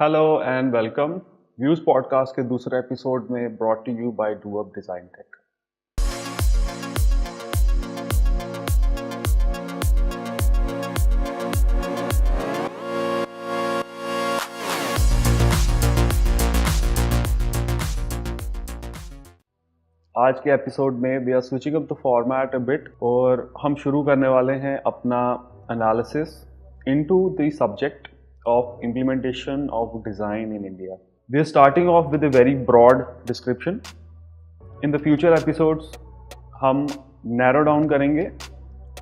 Hello and welcome views podcast के दूसरे episode में brought to you by do up design tech. आज के एपिसोड में we are switching up the format a bit और हम शुरू करने वाले हैं अपना analysis into the subject of implementation of design in India. We are starting off with a very broad description. In the future episodes, हम narrow down करेंगे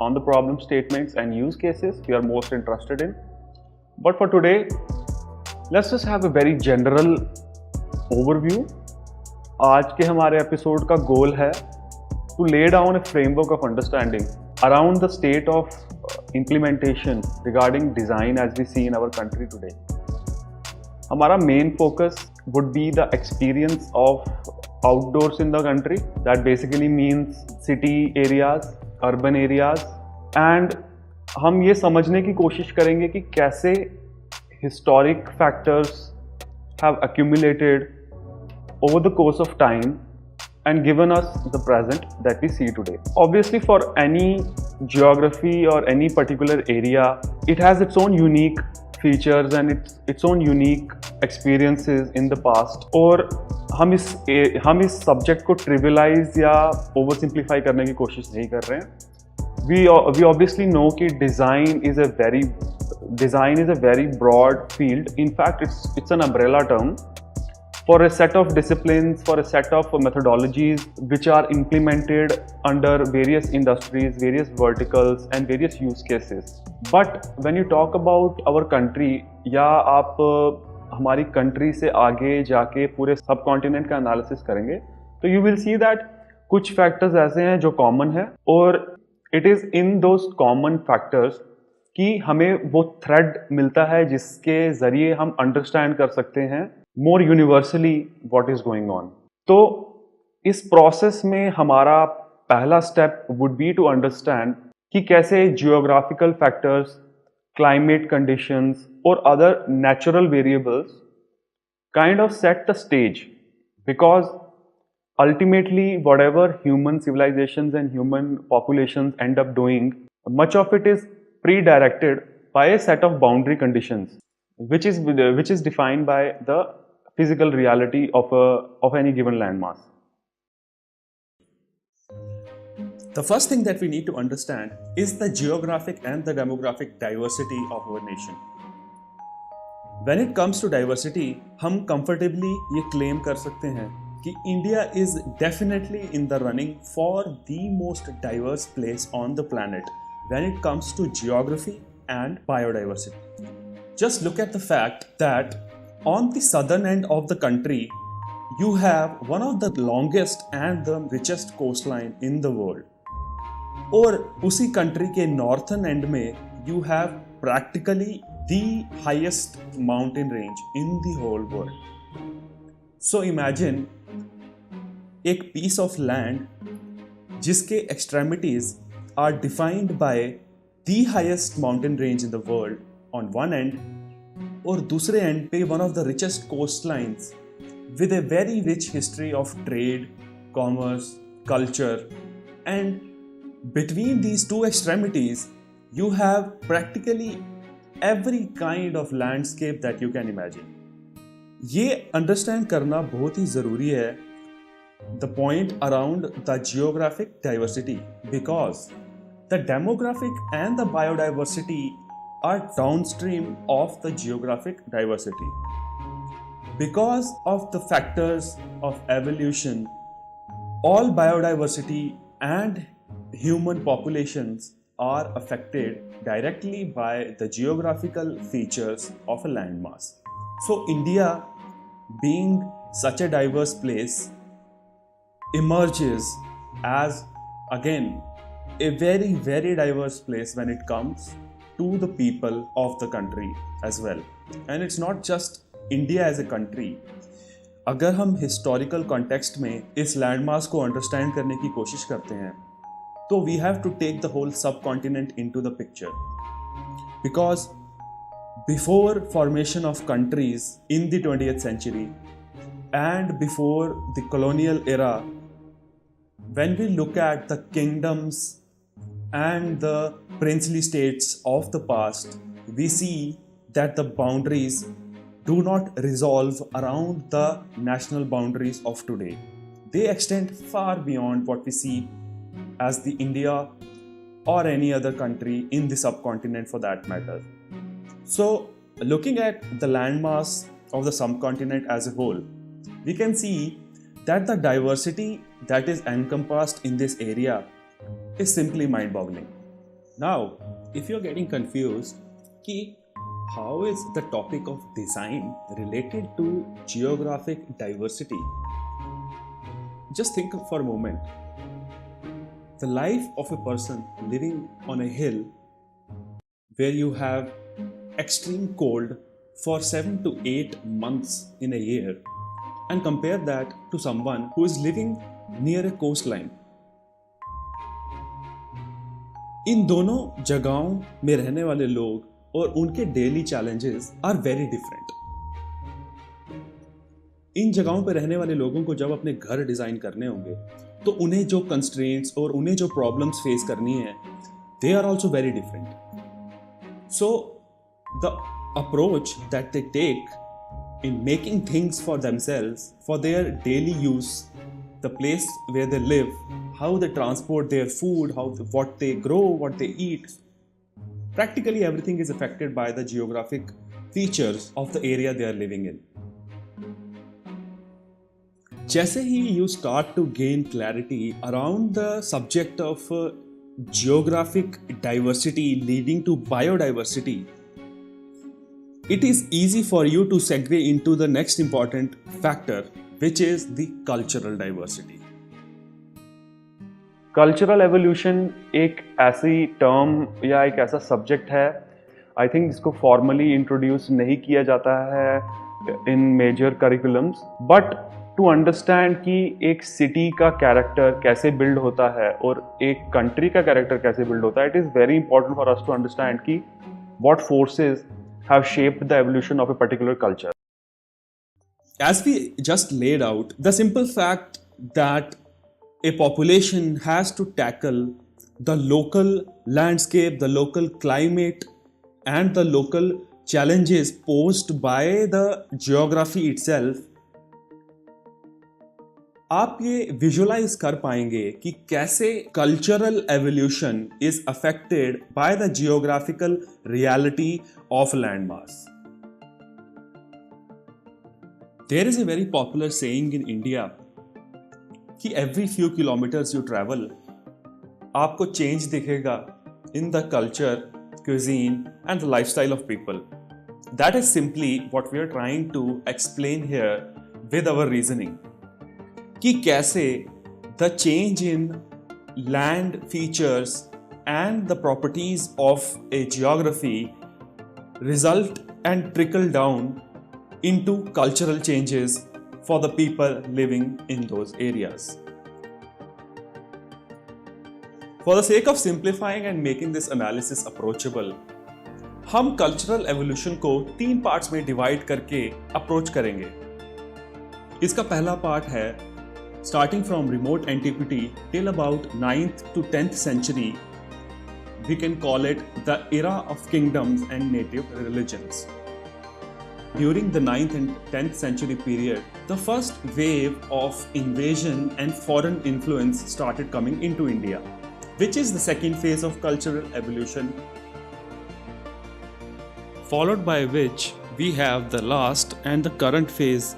on the problem statements and use cases we are most interested in. But for today, let's just have a very general overview. आज के हमारे episode का गोल है to lay down a framework of understanding around the state of implementation regarding design as we see in our country today. हमारा main focus would be the experience of outdoors in the country. That basically means city areas, urban areas, and हम ये समझने की कोशिश करेंगे कि कैसे historic factors have accumulated over the course of time and given us the present that we see today. Obviously, for any geography or any particular area, it has its own unique features and its own unique experiences in the past. और हम इस subject को trivialize या oversimplify करने की कोशिश नहीं कर रहे हैं. We obviously know कि design is a very broad field. In fact, it's an umbrella term for a set of disciplines, for a set of methodologies which are implemented under various industries, various verticals and various use cases. But when you talk about our country, या आप हमारी country से आगे जाके पूरे subcontinent का analysis करेंगे, तो you will see that कुछ factors ऐसे हैं जो common है और it is in those common factors कि हमें वो thread मिलता है जिसके ज़रिए हम understand कर सकते हैं more universally what is going on. तो इस process में हमारा पहला step would be to understand कि कैसे geographical factors, climate conditions और other natural variables kind of set the stage, because ultimately whatever human civilizations and human populations end up doing, much of it is pre-directed by a set of boundary conditions which is defined by the physical reality of any given landmass. The first thing that we need to understand is the geographic and the demographic diversity of our nation. When it comes to diversity, हम comfortably ये claim कर सकते हैं कि India is definitely in the running for the most diverse place on the planet when it comes to geography and biodiversity. Just look at the fact that on the southern end of the country, you have one of the longest and the richest coastline in the world. और उसी country के northern end में you have practically the highest mountain range in the whole world. So imagine एक piece of land जिसके extremities are defined by the highest mountain range in the world on one end, और दूसरे end पे one of the richest coast lines with a very rich history of trade, commerce, culture, and between these two extremities you have practically every kind of landscape that you can imagine. ये understand करना बहुत ही ज़रूरी है the point around the geographic diversity, because the demographic and the biodiversity are downstream of the geographic diversity. Because of the factors of evolution, all biodiversity and human populations are affected directly by the geographical features of a landmass. So India, being such a diverse place, emerges as again a very, very diverse place when it comes to the people of the country as well. And it's not just India as a country. अगर हम historical context में इस landmass को understand करने की कोशिश करते हैं, तो we have to take the whole subcontinent into the picture. Because before formation of countries in the 20th century and before the colonial era, when we look at the kingdoms and the princely states of the past, we see that the boundaries do not resolve around the national boundaries of today. They extend far beyond what we see as the India or any other country in the subcontinent for that matter. So, looking at the landmass of the subcontinent as a whole, we can see that the diversity that is encompassed in this area is simply mind-boggling. Now, if you're getting confused, how is the topic of design related to geographic diversity? Just think for a moment. The life of a person living on a hill where you have extreme cold for 7 to 8 months in a year, and compare that to someone who is living near a coastline. इन दोनों जगहों में रहने वाले लोग और उनके daily challenges are very different. इन जगहों पर रहने वाले लोगों को जब अपने घर डिजाइन करने होंगे तो उन्हें जो कंस्ट्रेंट्स और उन्हें जो प्रॉब्लम्स फेस करनी है, they are also very different. So the approach that they take in making things for themselves, for their daily use, the place where they live, how they transport their food, what they grow, what they eat, practically everything is affected by the geographic features of the area they are living in. जैसे ही you start to gain clarity around the subject of geographic diversity leading to biodiversity, it is easy for you to segue into the next important factor, which is the cultural diversity. Cultural evolution एक ऐसी term या एक ऐसा subject है, I think इसको formally introduce नहीं किया जाता है in major curriculums, but to understand कि एक सिटी का कैरेक्टर कैसे बिल्ड होता है और एक कंट्री का कैरेक्टर कैसे बिल्ड होता है, it is very important for us to understand कि what forces have shaped the evolution of a particular culture. As we just laid out, the simple fact that a population has to tackle the local landscape, the local climate, and the local challenges posed by the geography itself, आप ये visualise कर पाएंगे कि कैसे cultural evolution is affected by the geographical reality of land mass. There is a very popular saying in India कि every few kilometres you travel आपको change दिखेगा in the culture, cuisine and the lifestyle of people. That is simply what we are trying to explain here with our reasoning कि कैसे the change in land features and the properties of a geography result and trickle down into cultural changes for the people living in those areas. For the sake of simplifying and making this analysis approachable, हम cultural evolution को 3 parts में divide करके approach करेंगे. इसका पहला part है starting from remote antiquity till about 9th to 10th century. We can call it the era of kingdoms and native religions. During the 9th and 10th century period, the first wave of invasion and foreign influence started coming into India, which is the second phase of cultural evolution, followed by which we have the last and the current phase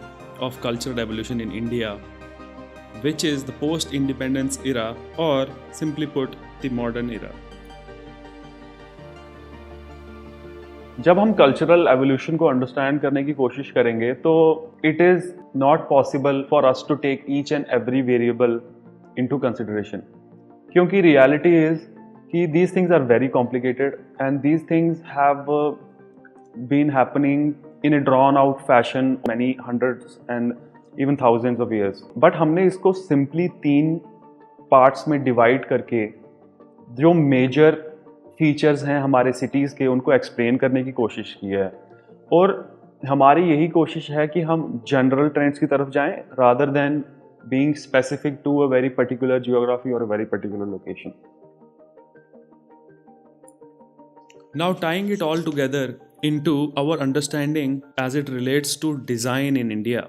of cultural evolution in India, which is the post-independence era, or simply put, the modern era. जब हम cultural evolution को understand करने की कोशिश करेंगे तो it is not possible for us to take each and every variable into consideration, क्योंकि reality is कि these things are very complicated and these things have been happening in a drawn out fashion many hundreds and even thousands of years. But हमने इसको simply 3 parts में divide करके जो major features हैं हमारे cities के, उनको एक्सप्लेन करने की कोशिश की है। और हमारी यही कोशिश है कि हम जनरल ट्रेंड्स की तरफ जाएं rather than being specific to a very particular geography और a very particular location. Now, tying it all together into our understanding as it relates to design in India,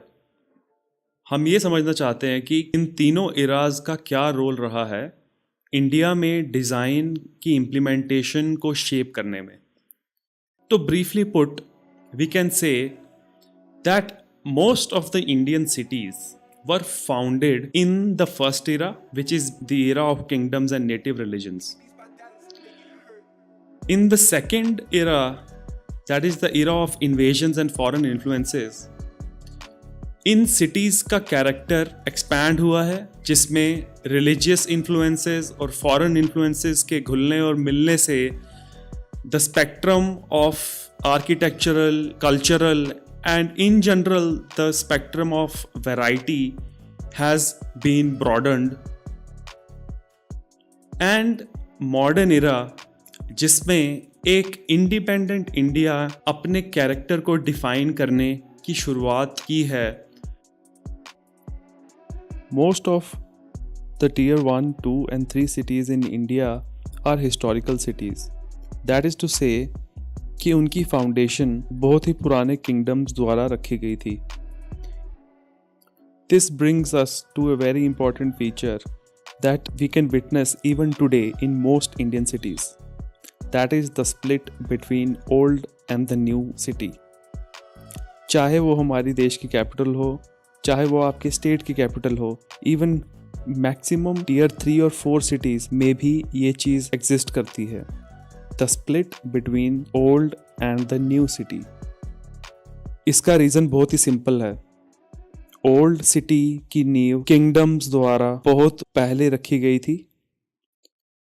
हम ये समझना चाहते हैं कि इन तीनों इराज का क्या रोल रहा है इंडिया में डिज़ाइन की इम्प्लीमेंटेशन को शेप करने में। तो briefly put, we can say that most of the Indian cities were founded in the first era, which is the era of kingdoms and native religions. In the second era, that is the era of invasions and foreign influences, in cities का character expand हुआ है, जिसमें religious influences और foreign influences के घुलने और मिलने से the spectrum of architectural, cultural and in general the spectrum of variety has been broadened. And modern era, जिसमें एक इंडिपेंडेंट इंडिया अपने कैरेक्टर को डिफाइन करने की शुरुआत की है। Most of the tier 1, 2 and 3 cities in India are historical cities. That is to say कि उनकी फाउंडेशन बहुत ही पुराने किंगडम्स द्वारा रखी गई थी। This brings us to a very important feature that we can witness even today in most Indian cities. That is the split between old and the new city. चाहे वो हमारी देश की कैपिटल हो, चाहे वो आपके स्टेट की कैपिटल हो, इवन मैक्सिमम टीयर 3 और 4 सिटीज़ में भी ये चीज़ एग्जिस्ट करती है। The split between old and the new city. इसका रीज़न बहुत ही सिंपल है। ओल्ड सिटी की नींव किंगडम्स द्वारा बहुत पहले रखी गई थी।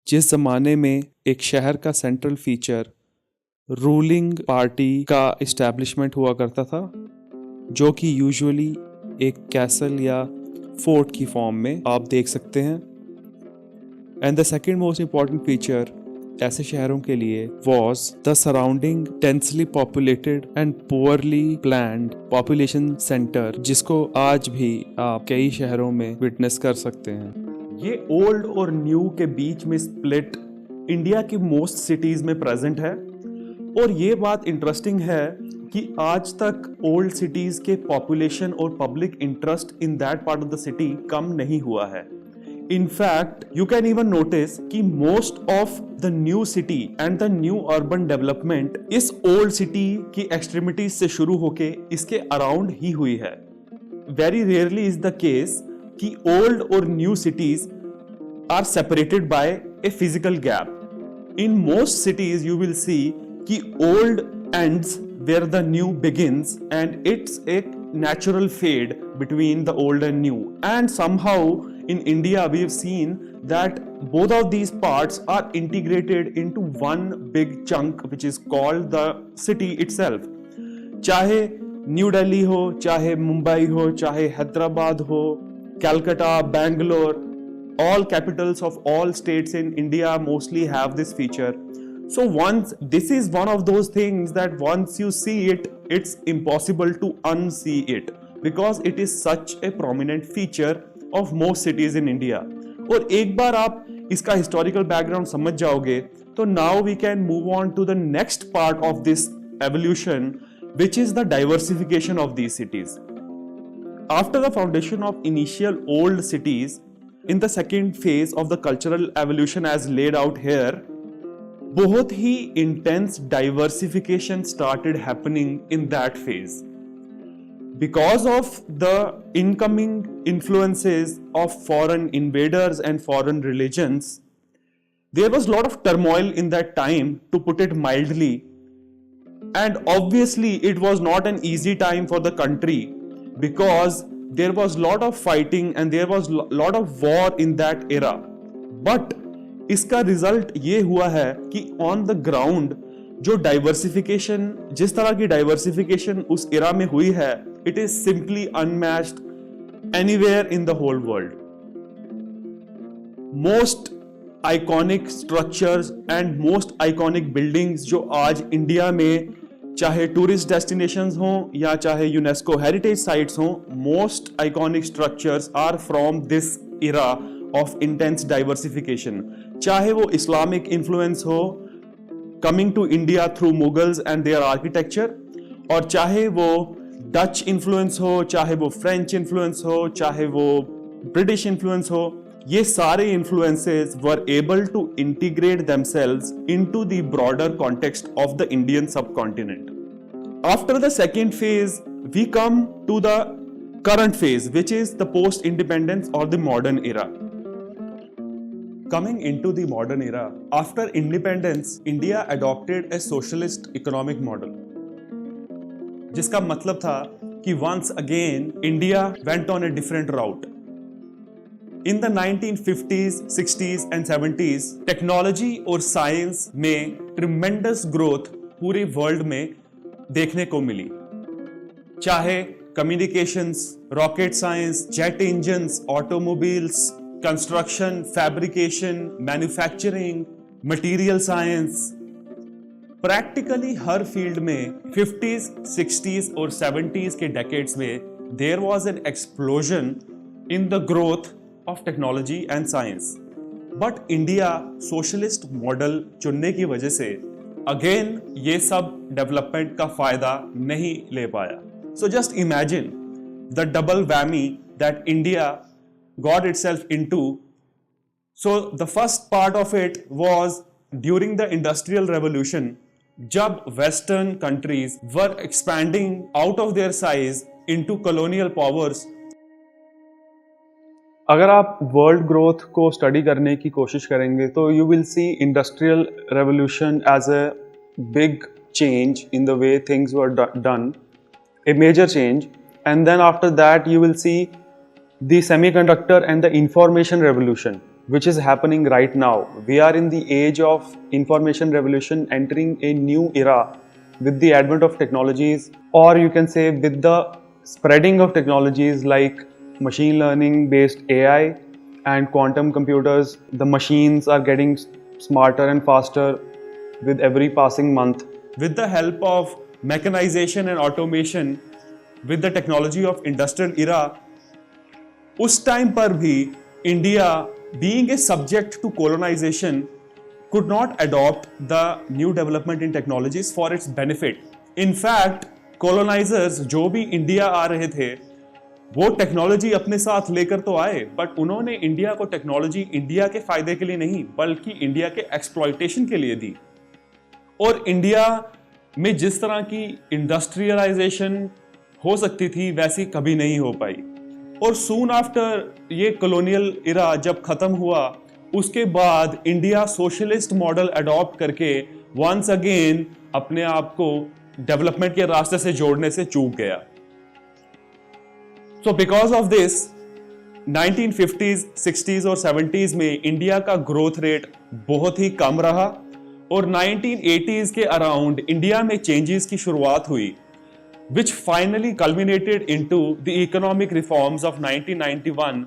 जिस ज़माने में एक शहर का सेंट्रल फीचर रूलिंग पार्टी का इस्टेब्लिशमेंट हुआ करता था, जो कि यूजुअली एक कैसल या फोर्ट की फॉर्म में आप देख सकते हैं। And the second most important feature ऐसे शहरों के लिए was the surrounding densely populated and poorly planned population center, जिसको आज भी आप कई शहरों में विटनेस कर सकते हैं। ये ओल्ड और न्यू के बीच में स्प्लिट इंडिया की मोस्ट सिटीज में प्रेजेंट है। और ये बात इंटरेस्टिंग है कि आज तक ओल्ड सिटीज के पॉपुलेशन और public interest in that part of the city कम नहीं हुआ है। In fact, you can even notice कि most of the new city and the new urban development इस old city की extremities से शुरू होके इसके around ही हुई है। Very rarely is the case कि old और new cities are separated by a physical gap. In most cities you will see कि old ends where the new begins and it's a natural fade between the old and new. And somehow in India we have seen that both of these parts are integrated into one big chunk which is called the city itself. चाहे new Delhi हो, चाहे मुंबई हो, चाहे हैदराबाद हो, Calcutta, Bangalore, all capitals of all states in India mostly have this feature. So this is one of those things that once you see it, it's impossible to unsee it because it is such a prominent feature of most cities in India. और एक बार आप इसका historical background समझ जाओगे तो now we can move on to the next part of this evolution, which is the diversification of these cities. After the foundation of initial old cities, in the second phase of the cultural evolution as laid out here, बहुत ही intense diversification started happening in that phase. Because of the incoming influences of foreign invaders and foreign religions, there was a lot of turmoil in that time, to put it mildly. And obviously, it was not an easy time for the country because there was a lot of fighting and there was a lot of war in that era. But इसका result ये हुआ है कि on the ground जो diversification, जिस तरह की diversification उस एरा में हुई है, it is simply unmatched anywhere in the whole world. Most iconic structures and most iconic buildings जो आज इंडिया में चाहे टूरिस्ट डेस्टिनेशंस हों या चाहे यूनेस्को हेरिटेज साइट्स हों, most iconic structures are from this era of intense diversification. चाहे वो इस्लामिक इन्फ्लुएंस हो coming to India through Mughals and their architecture, और चाहे वो डच इन्फ्लुएंस हो, चाहे वो फ्रेंच इन्फ्लुएंस हो, चाहे वो ब्रिटिश इन्फ्लुएंस हो, ये सारे influences were able to integrate themselves into the broader context of the Indian subcontinent. After the second phase we come to the current phase, which is the post-independence or the modern era. Coming into the modern era, after independence, India adopted a socialist economic model, जिसका मतलब था कि once again India went on a different route. In the 1950s, 60s and 70s, technology और science में tremendous growth पूरे world में देखने को मिली, चाहे communications, rocket science, jet engines, automobiles, construction, fabrication, manufacturing, material science, practically हर field में 50s, 60s और 70s के डेकेड्स में there was an explosion in the growth of technology and science. But India socialist model चुनने की वजह से again ये सब डेवलपमेंट का फायदा नहीं ले पाया। So just imagine the double whammy that India got itself into. So the first part of it was during the Industrial Revolution, जब Western countries were expanding out of their size into colonial powers. अगर आप world growth को study करने की कोशिश करेंगे तो you will see industrial revolution as a big change in the way things were done, a major change, and then after that you will see the semiconductor and the information revolution which is happening right now. We are in the age of information revolution, entering a new era with the advent of technologies, or you can say with the spreading of technologies like machine learning based AI and quantum computers. The machines are getting smarter and faster with every passing month. With the help of mechanization and automation, with the technology of industrial era, उस time पर भी India being a subject to colonization could not adopt the new development in technologies for its benefit. In fact, colonizers जो भी India आ रहे थे वो technology अपने साथ लेकर तो आए, बट उन्होंने इंडिया को टेक्नोलॉजी इंडिया के फायदे के लिए नहीं बल्कि इंडिया के एक्सप्लॉयटेशन के लिए दी। और इंडिया में जिस तरह की इंडस्ट्रियलाइजेशन हो सकती थी वैसी कभी नहीं हो पाई। और सून आफ्टर ये कॉलोनियल इरा जब खत्म हुआ उसके बाद इंडिया सोशलिस्ट मॉडल अडॉप्ट करके वंस अगेन अपने आप को डेवलपमेंट के रास्ते से जोड़ने से चूक गया। So because of this 1950s, 60s और 70s में इंडिया का ग्रोथ रेट बहुत ही कम रहा और 1980s के अराउंड इंडिया में चेंजेस की शुरुआत हुई, which finally culminated into the economic reforms of 1991,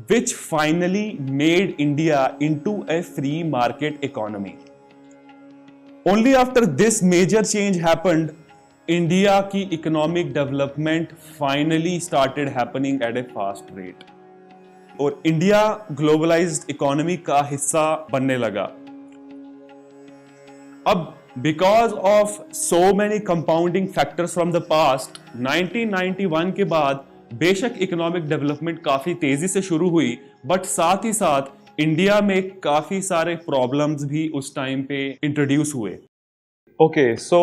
which finally made India into a free market economy. Only after this major change happened, India की economic development finally started happening at a fast rate. और India globalised economy का हिस्सा बनने लगा। अब because of so many compounding factors from the past, 1991 के बाद बेशक इकोनॉमिक डेवलपमेंट काफी तेजी से शुरू हुई, बट साथ ही साथ इंडिया में काफी सारे प्रॉब्लम्स भी उस टाइम पे इंट्रोड्यूस हुए। Okay, so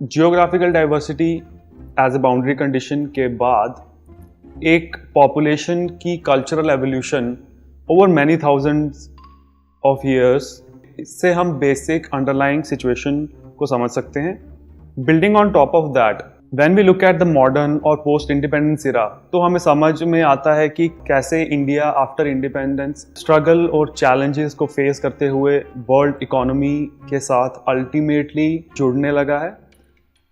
geographical diversity as a boundary condition के बाद एक पॉपुलेशन की cultural evolution over many thousands of years, इससे हम बेसिक अंडरलाइंग सिचुएशन को समझ सकते हैं। Building on top of that, when we look at the modern और पोस्ट इंडिपेंडेंस इरा, तो हमें समझ में आता है कि कैसे इंडिया आफ्टर इंडिपेंडेंस स्ट्रगल और चैलेंजेस को फेस करते हुए वर्ल्ड इकोनॉमी के साथ अल्टीमेटली जुड़ने लगा है।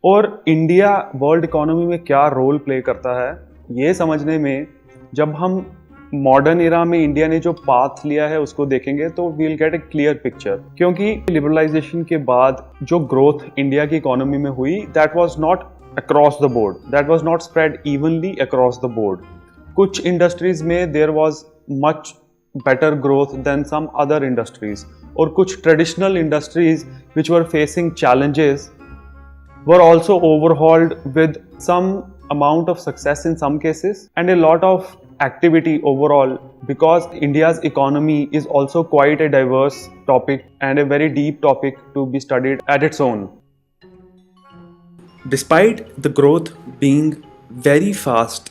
और इंडिया वर्ल्ड इकोनॉमी में क्या रोल प्ले करता है ये समझने में जब हम मॉडर्न इरा में इंडिया ने जो पाथ लिया है उसको देखेंगे तो we will get a clear picture, क्योंकि लिबरलाइजेशन के बाद जो ग्रोथ इंडिया की इकोनॉमी में हुई that was not across the board, that was not spread evenly across the board. कुछ इंडस्ट्रीज में there was much better growth than some other industries, और कुछ traditional industries which were facing challenges were also overhauled with some amount of success in some cases and a lot of activity overall, because India's economy is also quite a diverse topic and a very deep topic to be studied at its own. Despite the growth being very fast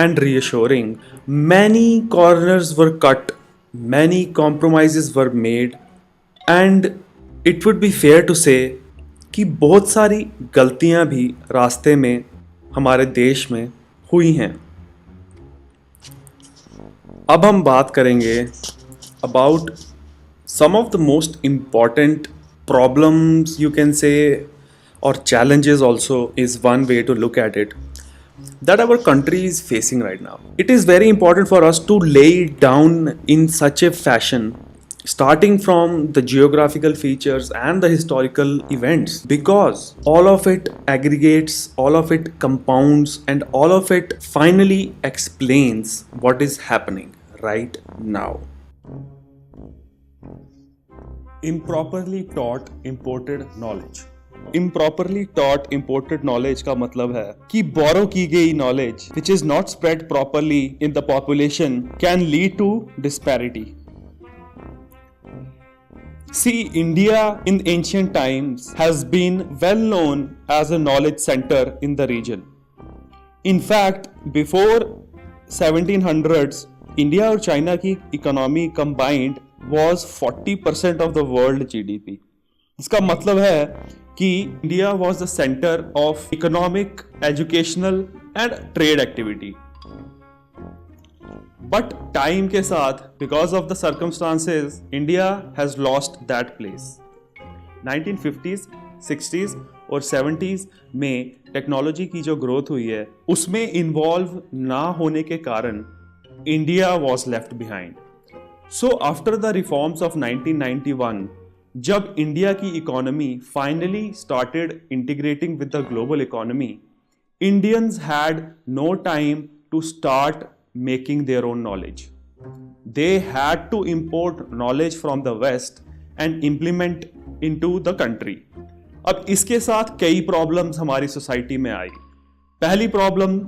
and reassuring, many corners were cut, many compromises were made, and it would be fair to say कि बहुत सारी गलतियां भी रास्ते में हमारे देश में हुई हैं. अब हम बात करेंगे about some of the most important problems, you can say, or challenges also is one way to look at it, that our country is facing right now. It is very important for us to lay it down in such a fashion, starting from the geographical features and the historical events, because all of it aggregates, all of it compounds, and all of it finally explains what is happening right now. Improperly taught imported knowledge. Improperly taught imported knowledge का मतलब है कि borrow की गई knowledge which is not spread properly in the population can lead to disparity. See, India in ancient times has been well known as a knowledge center in the region. In fact, before 1700s, India और China की economy combined was 40% of the world GDP. इसका मतलब है कि India was the centre of economic, educational and trade activity. But time के साथ, because of the circumstances, India has lost that place. 1950s, 60s और 70s में technology की जो ग्रोथ हुई है उसमें इन्वॉल्व ना होने के कारण India was left behind. So after the reforms of 1991, जब इंडिया की economy finally started integrating with the global economy, Indians had no time to start making their own knowledge. They had to import knowledge from the west and implement into the country. अब इसके साथ कई problems हमारी society में आई. पहली problem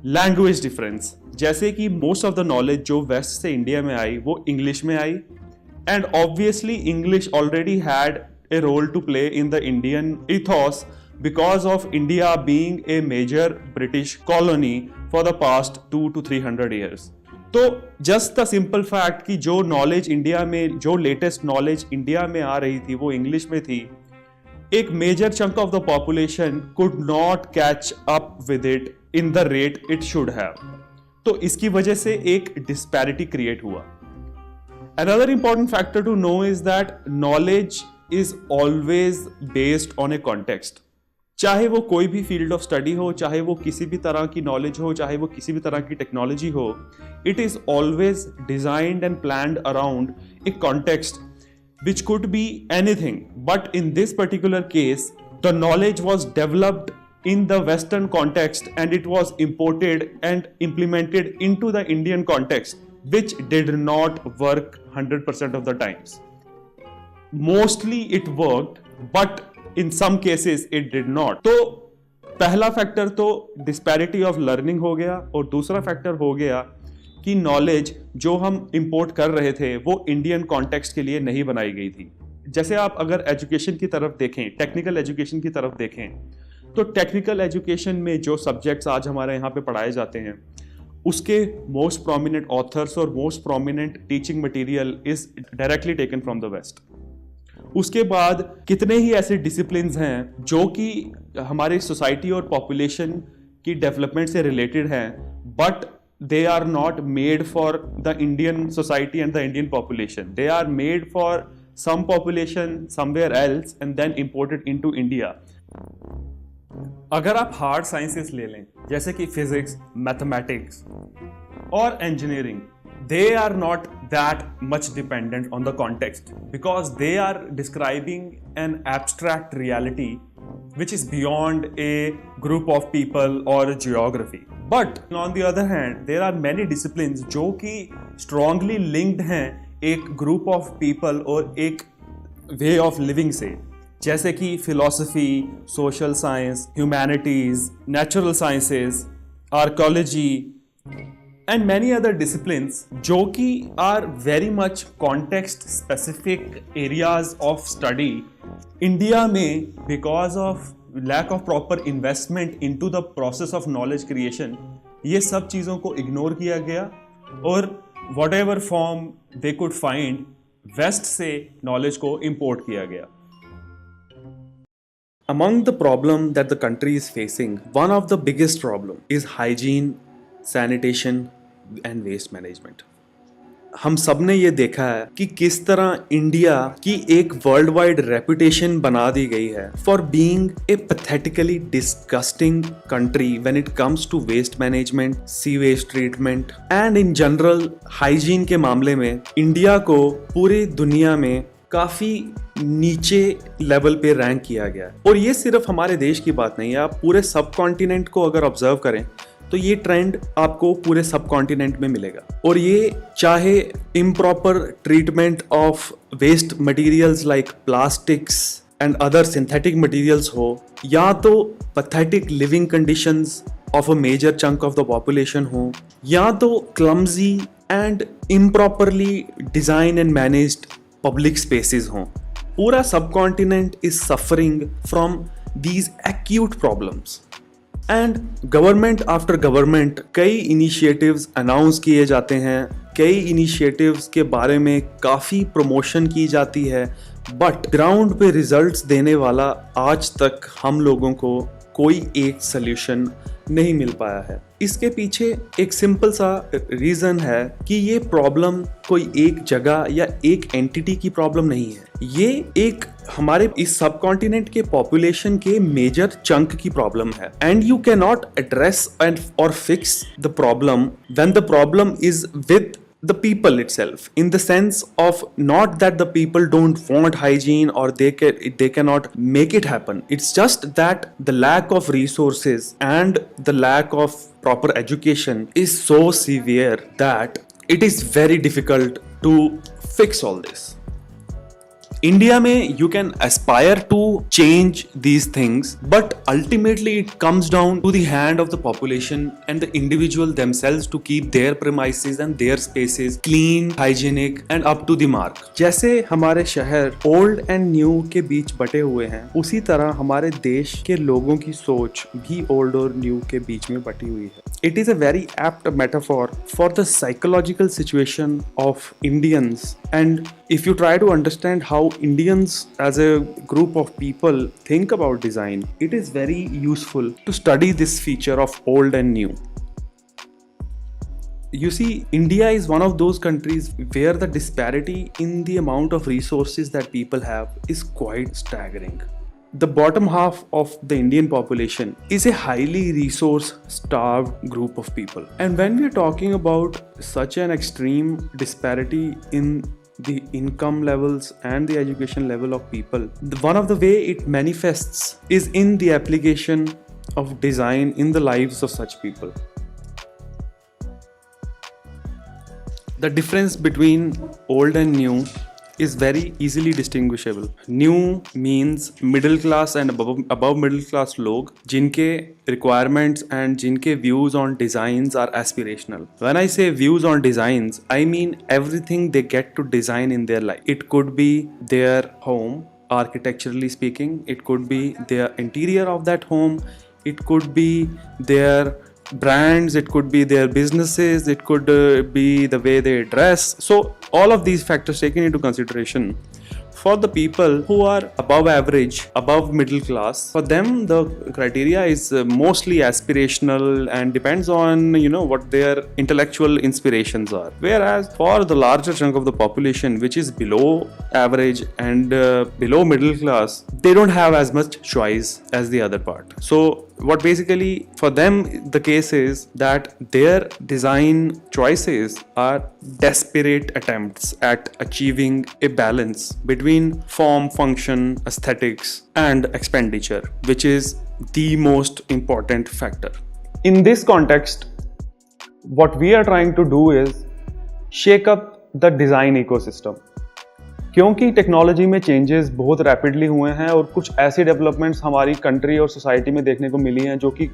language difference, जैसे कि most of the knowledge जो वेस्ट से इंडिया में आई वो इंग्लिश में आई. And obviously English already had a role to play in the Indian ethos because of India being a major British colony for the past 200 to 300 years. तो just the simple fact कि जो knowledge India में, जो latest knowledge India में आ रही थी वो English में थी, एक major chunk of the population could not catch up with it in the rate it should have. तो इसकी वजह से एक disparity create हुआ. Another important factor to know is that knowledge is always based on a context. चाहे वो कोई भी फील्ड ऑफ स्टडी हो, चाहे वो किसी भी तरह की नॉलेज हो, चाहे वो किसी भी तरह की टेक्नोलॉजी हो, it is always designed and planned around a context which could be anything. But in this particular case, the knowledge was developed in the Western context and it was imported and implemented into the Indian context, which did not work 100% of the times. Mostly it worked, but in some cases it did not. तो पहला factor तो disparity of learning हो गया, और दूसरा factor हो गया कि नॉलेज जो हम इंपोर्ट कर रहे थे वो इंडियन कॉन्टेक्स्ट के लिए नहीं बनाई गई थी. जैसे आप अगर एजुकेशन की तरफ देखें, टेक्निकल एजुकेशन की तरफ देखें, तो टेक्निकल एजुकेशन में जो सब्जेक्ट्स आज हमारे यहाँ पे पढ़ाए जाते हैं उसके मोस्ट प्रोमिनेंट ऑथर्स और most prominent teaching material is directly taken from the west. उसके बाद कितने ही ऐसे डिसिप्लिन्स हैं जो कि हमारी सोसाइटी और पॉपुलेशन की डेवलपमेंट से रिलेटेड हैं, but they are not made for the Indian society and the Indian population. They are made for some population somewhere else and then imported into India. अगर आप हार्ड साइंसेस ले लें जैसे कि physics, mathematics और engineering, they are not that much dependent on the context because they are describing an abstract reality which is beyond a group of people or a geography. But on the other hand, there are many disciplines जो कि strongly linked हैं एक group of people और एक way of living से, जैसे कि philosophy, social science, humanities, natural sciences, archaeology and many other disciplines जो कि are very much context specific areas of study. India में because of lack of proper investment into the process of knowledge creation, ये सब चीज़ों को ignore किया गया और whatever form they could find west से नॉलेज को इंपोर्ट किया गया. Among the problem that the country is facing, one of the biggest problem is hygiene, sanitation and waste management. हम सब ने ये देखा है कि किस तरह इंडिया की एक वर्ल्ड वाइड रेपुटेशन बना दी गई है for being a pathetically disgusting country when it comes to waste management, sewage treatment and in general hygiene के मामले में इंडिया को पूरी दुनिया में काफी नीचे लेवल पे रैंक किया गया है. और ये सिर्फ हमारे देश की बात नहीं है, आप पूरे सब कॉन्टिनेंट को अगर ऑब्जर्व करें तो ये ट्रेंड आपको पूरे सब कॉन्टिनेंट में मिलेगा. और ये चाहे improper treatment of waste materials like plastics and other synthetic materials हो, या तो pathetic living conditions of a major chunk of the population हो, या तो clumsy and improperly design and managed public spaces हों. पूरा subcontinent is suffering from these acute problems. And government after government कई initiatives announce किए जाते हैं, कई इनिशिएटिव्स के बारे में काफ़ी प्रमोशन की जाती है, बट ग्राउंड पे रिजल्ट्स देने वाला आज तक हम लोगों को कोई एक सल्यूशन नहीं मिल पाया है. इसके पीछे एक सिंपल सा रीज़न है कि ये प्रॉब्लम कोई एक जगह या एक एंटिटी की प्रॉब्लम नहीं है, ये एक हमारे इस सब कॉन्टिनेंट के पॉपुलेशन के मेजर चंक की प्रॉब्लम है. And you can not address and और fix the problem when the problem is with the people itself, in the sense of not that the people don't want hygiene or they cannot make it happen. It's just that the lack of resources and the lack of proper education is so severe that it is very difficult to fix all this. India में you can aspire to change these things, but ultimately it comes down to the hand of the population and the individual themselves to keep their premises and their spaces clean, hygienic and up to the mark. जैसे हमारे शहर old and new के बीच बटे हुए हैं, उसी तरह हमारे देश के लोगों की सोच भी ओल्ड और न्यू के बीच में बटी हुई है. It is a very apt metaphor for the psychological situation of Indians, and if you try to understand how Indians as a group of people think about design, it is very useful to study this feature of old and new. You see, India is one of those countries where the disparity in the amount of resources that people have is quite staggering. The bottom half of the Indian population is a highly resource-starved group of people. And when we are talking about such an extreme disparity in the income levels and the education level of people, one of the way it manifests is in the application of design in the lives of such people. The difference between old and new is very easily distinguishable. New means middle class and above middle class लोग जिनके requirements and जिनके views on designs are aspirational. When I say views on designs, I mean everything they get to design in their life. It could be their home, architecturally speaking. It could be their interior of that home. It could be their brands, it could be their businesses, it could be the way they dress. So all of these factors taken into consideration, for the people who are above average, above middle class, for them the criteria is mostly aspirational and depends on what their intellectual inspirations are. Whereas for the larger chunk of the population which is below average and below middle class, they don't have as much choice as the other part. So what basically for them the case is that their design choices are desperate attempts at achieving a balance between form, function, aesthetics and expenditure, which is the most important factor. In this context, what we are trying to do is shake up the design ecosystem. क्योंकि technology में changes बहुत rapidly हुए हैं और कुछ ऐसी developments हमारी country और सोसाइटी में देखने को मिली हैं जो कि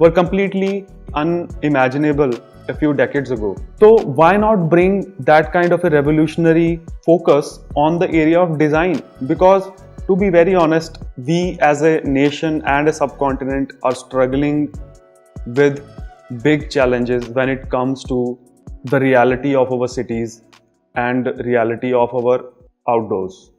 वर completely unimaginable a few decades ago. So why not bring that kind of a revolutionary focus on the area of design? Because to be very honest, we as a nation and a subcontinent are struggling with big challenges when it comes to the reality of our cities and reality of our outdoors.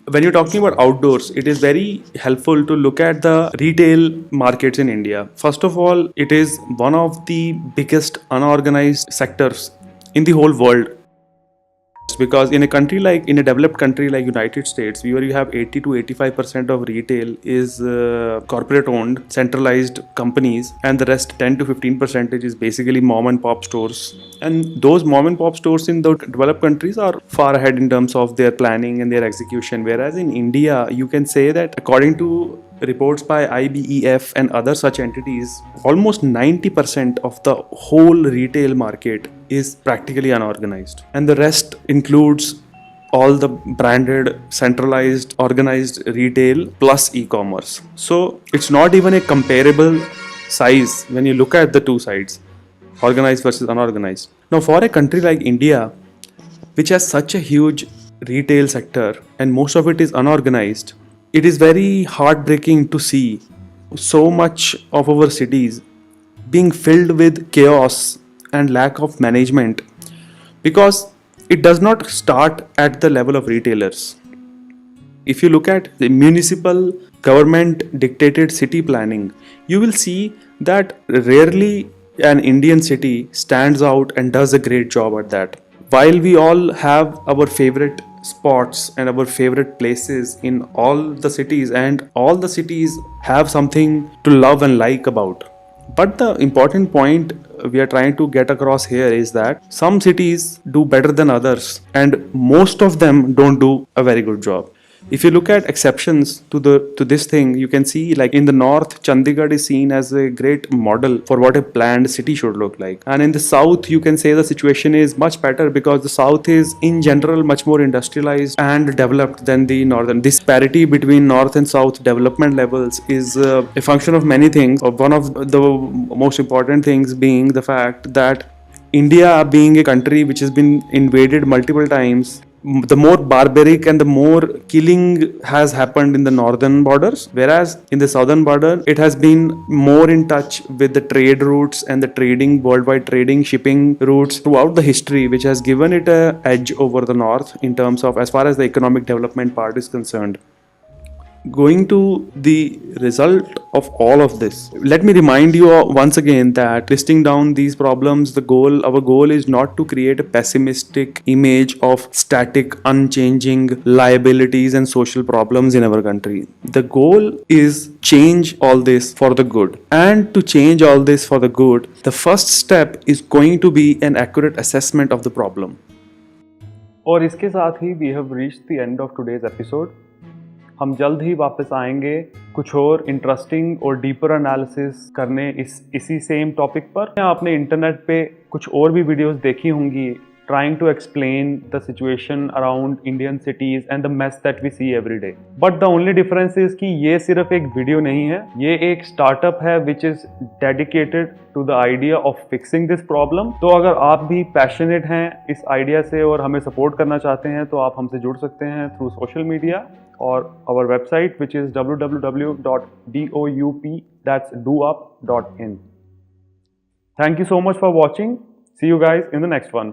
When you're talking about outdoors, it is very helpful to look at the retail markets in India. First of all, it is one of the biggest unorganized sectors in the whole world. Because in a developed country like United States, where you have 80 to 85% of retail is corporate owned, centralized companies, and the rest 10 to 15% is basically mom and pop stores. And those mom and pop stores in the developed countries are far ahead in terms of their planning and their execution. Whereas in India, you can say that according to reports by IBEF and other such entities, almost 90% of the whole retail market is practically unorganized, and the rest includes all the branded, centralized, organized retail plus e-commerce. So it's not even a comparable size when you look at the two sides, organized versus unorganized. Now for a country like India, which has such a huge retail sector and most of it is unorganized, it is very heartbreaking to see so much of our cities being filled with chaos and lack of management, because it does not start at the level of retailers. If you look at the municipal government dictated city planning, you will see that rarely an Indian city stands out and does a great job at that. While we all have our favorite spots and our favorite places in all the cities, and all the cities have something to love and like about, but the important point we are trying to get across here is that some cities do better than others and most of them don't do a very good job. If you look at exceptions to this thing, you can see like in the north, Chandigarh is seen as a great model for what a planned city should look like. And in the south, you can say the situation is much better because the south is in general much more industrialized and developed than the northern. This parity between north and south development levels is a function of many things. One of the most important things being the fact that India, being a country which has been invaded multiple times, the more barbaric and the more killing has happened in the northern borders, whereas in the southern border it has been more in touch with the trade routes and the trading, worldwide trading, shipping routes throughout the history, which has given it a edge over the north in terms of as far as the economic development part is concerned. Going to the result of all of this, let me remind you once again that listing down these problems, our goal is not to create a pessimistic image of static, unchanging liabilities and social problems in our country. The goal is change all this for the good. And to change all this for the good, the first step is going to be an accurate assessment of the problem. और इसके साथ ही we have reached the end of today's episode. हम जल्द ही वापस आएंगे कुछ और interesting और डीपर एनालिसिस करने इसी सेम टॉपिक पर। आपने इंटरनेट पे कुछ और भी वीडियोस देखी होंगी trying to explain the situation around Indian cities and the mess that we see every day. But the only difference is कि ये सिर्फ एक वीडियो नहीं है, ये एक स्टार्टअप है which is dedicated to the idea of fixing this problem. तो अगर आप भी पैशनेट हैं इस आइडिया से और हमें सपोर्ट करना चाहते हैं तो आप हमसे जुड़ सकते हैं थ्रू सोशल मीडिया और our website which is www.doup.in. Thank you so much for watching. See you guys in the next one.